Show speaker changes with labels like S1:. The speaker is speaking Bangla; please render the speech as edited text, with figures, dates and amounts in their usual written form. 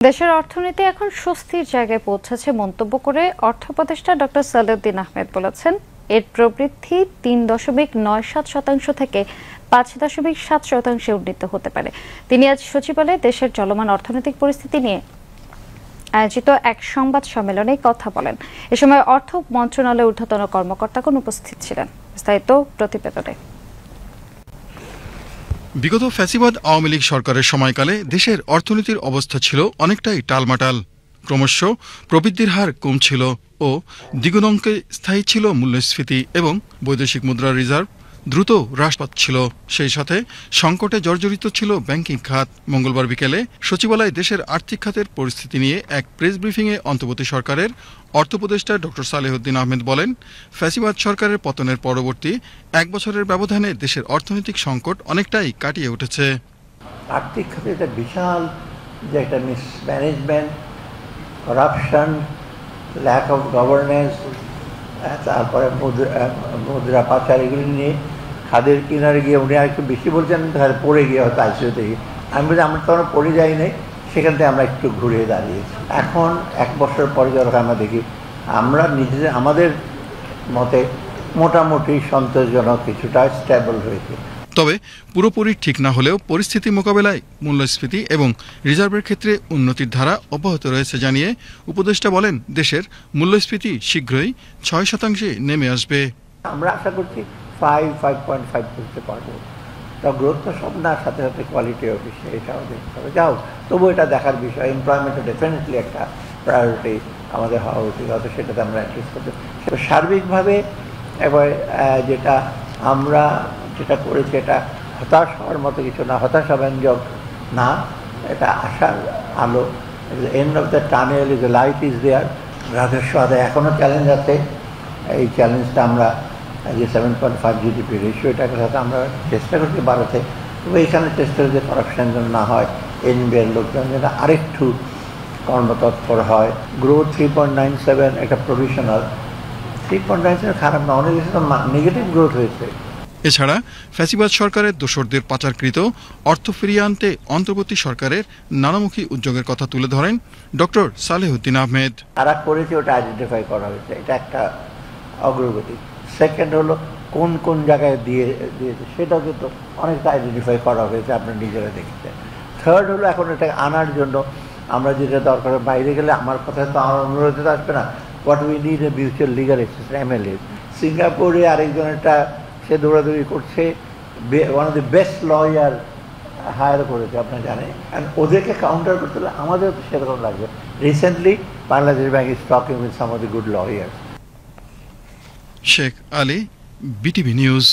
S1: দেশের অর্থনীতি এখন স্বস্তির জায়গায় পৌঁছেছে মন্তব্য করে অর্থ উপদেষ্টা ডক্টর সালেউদ্দিন আহমেদ বলেছেন, এর প্রবৃদ্ধি ৩.৯৭% থেকে ৫.৭% উন্নীত হতে পারে। তিনি আজ সচিবালয়ে দেশের চলমান অর্থনৈতিক পরিস্থিতি নিয়ে আয়োজিত এক সংবাদ সম্মেলনে কথা বলেন। এ সময় অর্থ মন্ত্রণালয়ের ঊর্ধ্বতন কর্মকর্তাগণ উপস্থিত ছিলেন। বিস্তারিত প্রতিবেদনে।
S2: বিগত ফ্যাসিবাদ আওয়ামী লীগ সরকারের সময়কালে দেশের অর্থনীতির অবস্থা ছিল অনেকটাই টালমাটাল। ক্রমশ প্রবৃদ্ধির হার কমছিল ও দ্বিগুণাঙ্কে স্থায়ী ছিল মূল্যস্ফীতি এবং বৈদেশিক মুদ্রা রিজার্ভ দ্রুত হ্রাস পাচ্ছিল। সেই সাথে সংকটে জর্জরিত ছিল ব্যাংকিং খাত। মঙ্গলবার বিকেলে সচিবালয়ে দেশের আর্থিক খাতের পরিস্থিতি নিয়ে এক প্রেস ব্রিফিংয়ে অন্তর্বর্তী সরকারের অর্থ উপদেষ্টা ডক্টর সালেহুদ্দিন আহমেদ বলেন, ফ্যাসিবাদ সরকারের পতনের পরবর্তী এক বছরের ব্যবধানে দেশের অর্থনৈতিক সংকট অনেকটাই কাটিয়ে উঠেছে।
S3: আর্থিক খাতে একটা বিশাল যে একটা mismanagement, corruption, lack of governance, তারপরে মুদ্রা পাচার, এগুলি নিয়ে খাদের কিনারে গিয়ে উনি আর একটু বেশি বলছেন, পড়ে গিয়ে হয়তো আইসিইউতে গিয়ে আমি বলছি আমরা তো পড়ে যাই নাই, সেখান থেকে আমরা একটু ঘুরে দাঁড়িয়েছি। এখন এক বছর পরে যখন আমরা দেখি আমরা নিজেদের আমাদের মতে মোটামুটি সন্তোষজনক, কিছুটা স্টেবল হয়েছে।
S2: তবে পুরোপুরি ঠিক না হলেও পরিস্থিতি মোকাবেলায় মূল্যস্ফীতি এবং রিজার্ভের ক্ষেত্রে উন্নতির ধারা অব্যাহত রয়েছে জানিয়ে উপদেষ্টা বলেন, দেশের মূল্যস্ফীতি শীঘ্রই ৬% নেমে আসবে।
S3: আমরা আশা করছি 5.5 করতে পারবো। তা গ্রোথ তো সব না, সাথে সাথে কোয়ালিটি অফ এটাও দেখতে হবে। যাও তবু এটা দেখার বিষয়। এমপ্লয়মেন্টে ডেফিনেটলি একটা প্রায়োরিটি আমাদের হওয়া উচিত, হয়তো সেটাতে আমরা অ্যাড্রেস করতে। সার্বিকভাবে এবার আমরা যেটা করেছি এটা হতাশ হওয়ার মতো কিছু না, হতাশাব্যঞ্জক না, এটা আশার আলো। End of the tunnel is, light is there. রাজস্ব আদায় এখনও চ্যালেঞ্জ আছে। এই চ্যালেঞ্জটা আমরা যে 7.5 GDP রেশিও, এটাকে সাথে আমরা চেষ্টা করছি বাড়াতে। তবে এখানে চেষ্টা হচ্ছে করাপশন যেন না হয়, এনবিআর লোকজন যেন আরেকটু কর্মতৎপর হয়। গ্রোথ 3.97 একটা প্রভিশনাল 3.97 খারাপ না, অনেক দেশে তো নেগেটিভ গ্রোথ হয়েছে।
S2: এছাড়া ফ্যাসিবাদ সরকারের দোসরদের পাচারকৃত অর্থ ফিরিয়ে আনতে অন্তর্বর্তী সরকারের নানামুখী উদ্যোগের কথা তুলে ধরেন ডক্টর সালেহুদ্দিন আহমেদ।
S3: তারা করেছে, ওটা আইডেন্টিফাই করা হয়েছে, এটা একটা অগ্রগতি। সেকেন্ড হলো কোন কোন জায়গায় দিয়েছে সেটাও কিন্তু অনেকটা আইডেন্টিফাই করা হয়েছে, আপনারা নিজেরা দেখেছেন। থার্ড হলো এখন এটা আনার জন্য আমরা যেটা দরকার, বাইরে গেলে আমার কথা তো আমার অনুরোধে তো আসবে না, what we need a mutual legal assistance, MLA। সিঙ্গাপুরে আরেকজন একটা সে দৌড়াদৌড়ি করছে, one of the best lawyer hire করেছে, আপনারা জানেন। অ্যান্ড ওদেরকে কাউন্টার করতে হলে আমাদের সেরকম লাগবে। Recently Bangladesh bank is talking with some of the good lawyers.
S2: Sheikh Ali, BTV news.